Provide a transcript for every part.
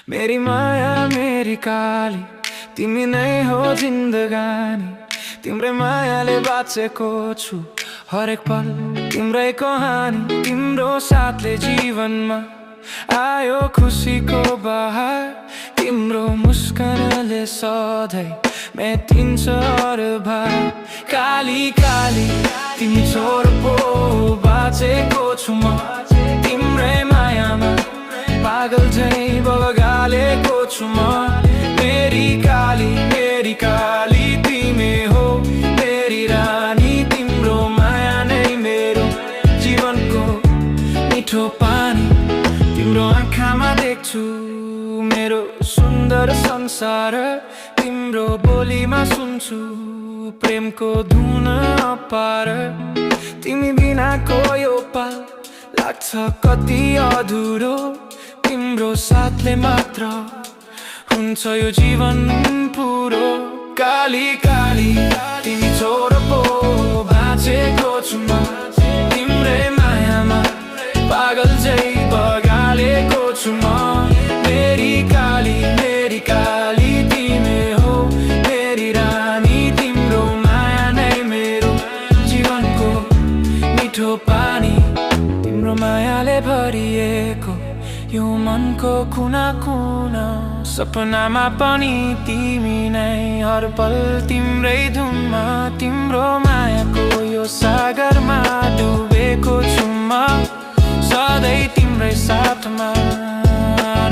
मेरी माया मेरी काली तिमी नै हो जिन्दगानी। तिम्रै मायाले बाँचेको छु हरेक पल तिम्रै कहानी। तिम्रो साथले जीवनमा आयो खुसीको बहार। तिम्रो मुस्कानले सधैँ मेटिन्छ हर भार। काली काली तिमी छोरो पो बाँचेको छु म तिम्रै मायामा पागल झै बगालेको छु म। मेरी काली तिमी हो मेरी रानी। तिम्रो माया नै मेरो जीवनको मिठो पानी। तिम्रो आँखामा देख्छु मेरो सुन्दर संसार। तिम्रो बोलीमा सुन्छु प्रेमको धुन अपार। तिमी बिनाको यो पल लाग्छ कति अधुरो। तिम्रो साथले मात्र हुन्छ यो जीवन पुरो। काली काली तिमी छोरो पो बाँचेको छु म तिम्रै मायामा पागल झै बगालेको छु म। मेरी काली तिमी हो मेरी रानी। तिम्रो माया नै मेरो जीवनको मिठो पानी। तिम्रो मायाले भरिएको यो मनको कुना कुना। सपनामा पनि तिमी नै हर पल तिम्रै धुनमा। तिम्रो मायाको यो सागरमा डुबेको छु म सधैँ तिम्रै साथमा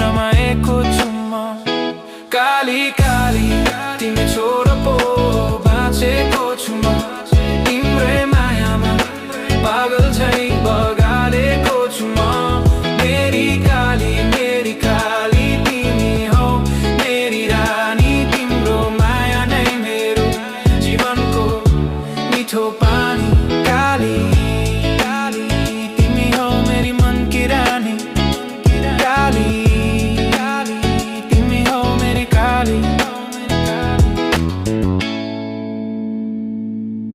रमाएको छु म। काली